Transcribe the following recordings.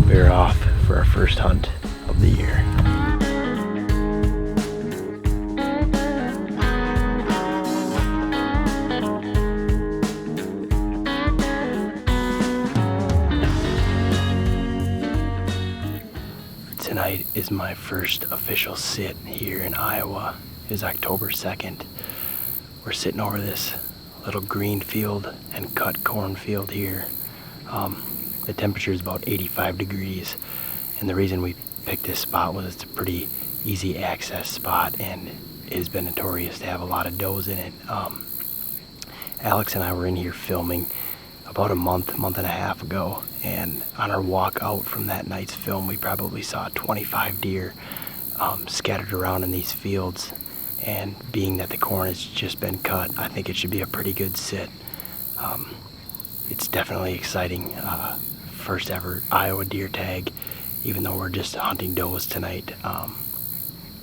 We're off for our first hunt of the year. Tonight is my first official sit here in Iowa. It is October 2nd. We're sitting over this little green field and cut cornfield here. The temperature is about 85 degrees, and the reason we picked this spot was it's a pretty easy access spot, and it has been notorious to have a lot of does in it. Alex and I were in here filming about a month and a half ago, and on our walk out from that night's film, we probably saw 25 deer scattered around in these fields. And being that the corn has just been cut, I think it should be a pretty good sit. It's definitely exciting. First ever Iowa deer tag, even though we're just hunting does tonight.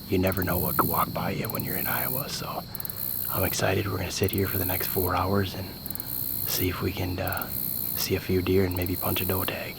You never know what could walk by you when you're in Iowa, so I'm excited. We're gonna sit here for the next 4 hours and see if we can see a few deer and maybe punch a doe tag.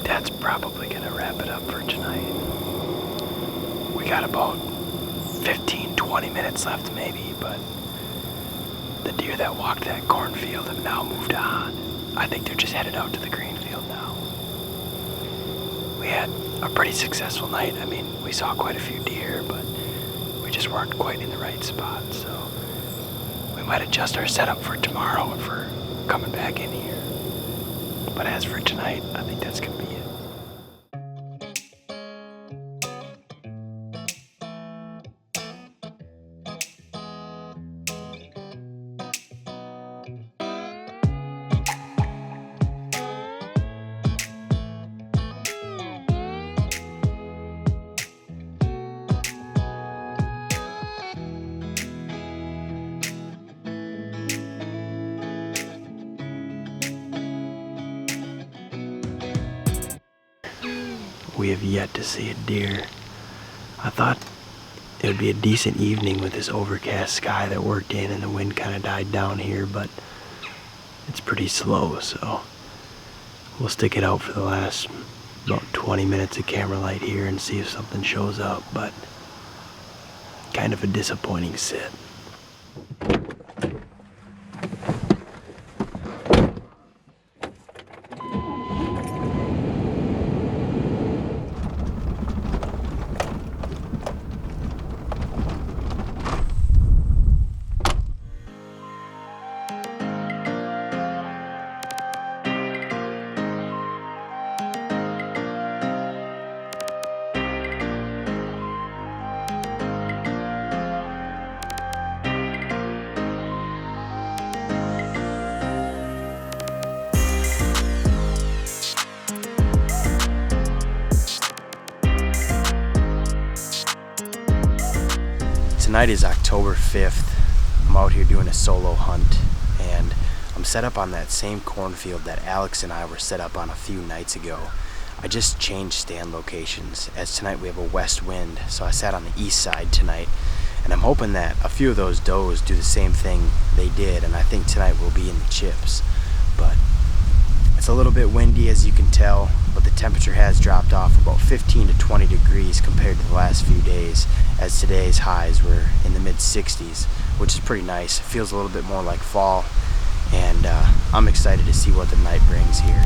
That's probably gonna wrap it up for tonight. We got about 15-20 minutes left maybe, but the deer that walked that cornfield have now moved on. I think they're just headed out to the green field now. We had a pretty successful night. I mean, we saw quite a few deer, but we just weren't quite in the right spot, so we might adjust our setup for tomorrow if we're coming back in here. But as for tonight, I think that's gonna be it. We have yet to see a deer. I thought it would be a decent evening with this overcast sky that worked in and the wind kind of died down here, but it's pretty slow, so we'll stick it out for the last about 20 minutes of camera light here and see if something shows up, but kind of a disappointing sit. Tonight is October 5th. I'm out here doing a solo hunt, and I'm set up on that same cornfield that Alex and I were set up on a few nights ago. I just changed stand locations, as tonight we have a west wind, so I sat on the east side tonight, and I'm hoping that a few of those does do the same thing they did, and I think tonight we'll be in the chips. But it's a little bit windy, as you can tell, but the temperature has dropped off about 15 to 20 degrees compared to the last few days, as today's highs were in the mid-60s, which is pretty nice. It feels a little bit more like fall, and I'm excited to see what the night brings here.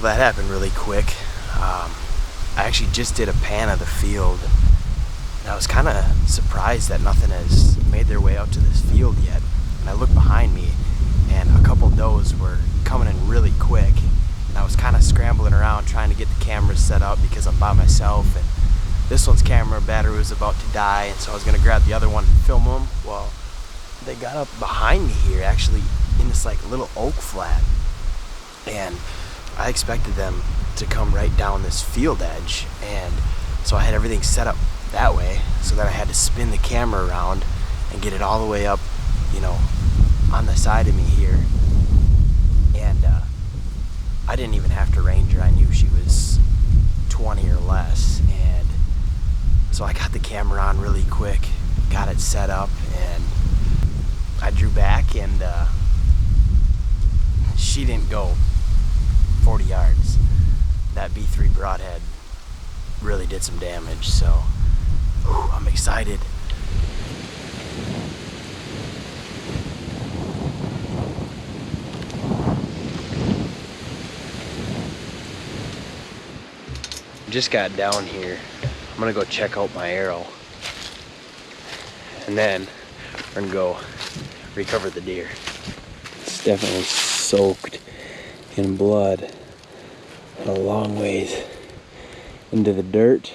that happened really quick. I actually just did a pan of the field, and I was kind of surprised that nothing has made their way out to this field yet. And I looked behind me, and a couple does were coming in really quick, and I was kind of scrambling around trying to get the cameras set up because I'm by myself, and this one's camera battery was about to die, and so I was going to grab the other one and film them. Well, they got up behind me here, actually in this like little oak flat, and I expected them to come right down this field edge, and so I had everything set up that way so that I had to spin the camera around and get it all the way up, you know, on the side of me here. And I didn't even have to range her. I knew she was 20 or less, and so I got the camera on really quick, got it set up, and I drew back, and she didn't go 40 yards. That B3 broadhead really did some damage, so I'm excited. Just got down here. I'm gonna go check out my arrow, and then we're gonna go recover the deer. It's definitely soaked in blood a long ways into the dirt.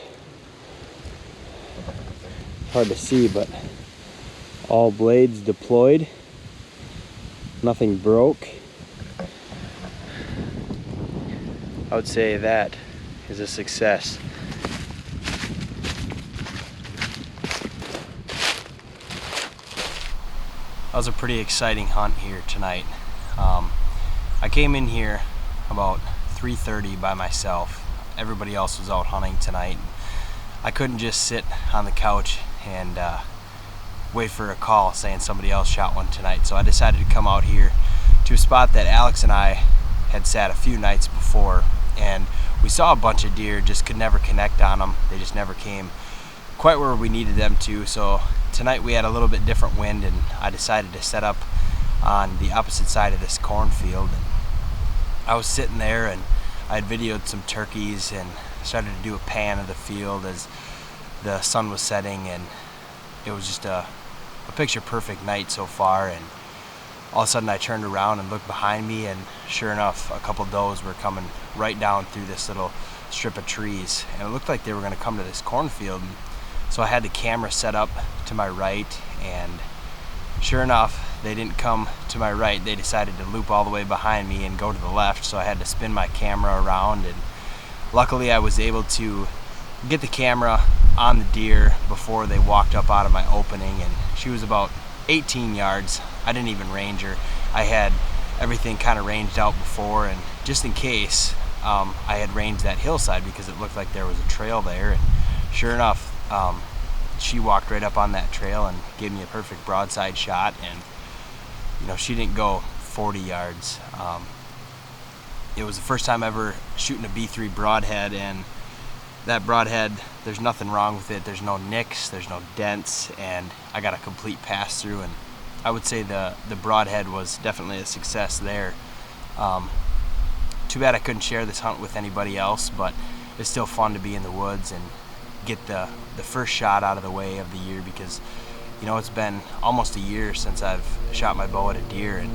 Hard to see, but all blades deployed. Nothing broke. I would say that is a success. That was a pretty exciting hunt here tonight. I came in here about 3:30 by myself. Everybody else was out hunting tonight. I couldn't just sit on the couch and wait for a call saying somebody else shot one tonight. So I decided to come out here to a spot that Alex and I had sat a few nights before, and we saw a bunch of deer, just could never connect on them. They just never came quite where we needed them to. So tonight we had a little bit different wind, and I decided to set up on the opposite side of this cornfield. And I was sitting there, and I had videoed some turkeys and started to do a pan of the field as the sun was setting, and it was just a picture perfect night so far. And all of a sudden I turned around and looked behind me, and sure enough, a couple does were coming right down through this little strip of trees, and it looked like they were going to come to this cornfield. And so I had the camera set up to my right, and sure enough, they didn't come to my right. They decided to loop all the way behind me and go to the left, so I had to spin my camera around, and luckily I was able to get the camera on the deer before they walked up out of my opening, and she was about 18 yards. I didn't even range her. I had everything kind of ranged out before, and just in case, I had ranged that hillside because it looked like there was a trail there, and sure enough, she walked right up on that trail and gave me a perfect broadside shot, and you know, she didn't go 40 yards. It was the first time ever shooting a B3 broadhead, and that broadhead, there's nothing wrong with it. There's no nicks, there's no dents, and I got a complete pass through, and I would say the broadhead was definitely a success there. Too bad I couldn't share this hunt with anybody else, but it's still fun to be in the woods and get the first shot out of the way of the year, because you know, it's been almost a year since I've shot my bow at a deer, and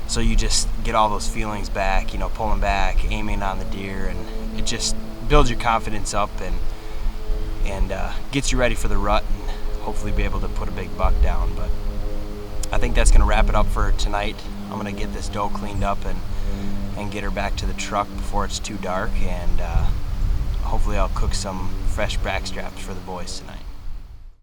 so you just get all those feelings back, you know, pulling back, aiming on the deer, and it just builds your confidence up and gets you ready for the rut and hopefully be able to put a big buck down. But I think that's going to wrap it up for tonight. I'm going to get this doe cleaned up and get her back to the truck before it's too dark, and hopefully I'll cook some fresh backstraps for the boys tonight.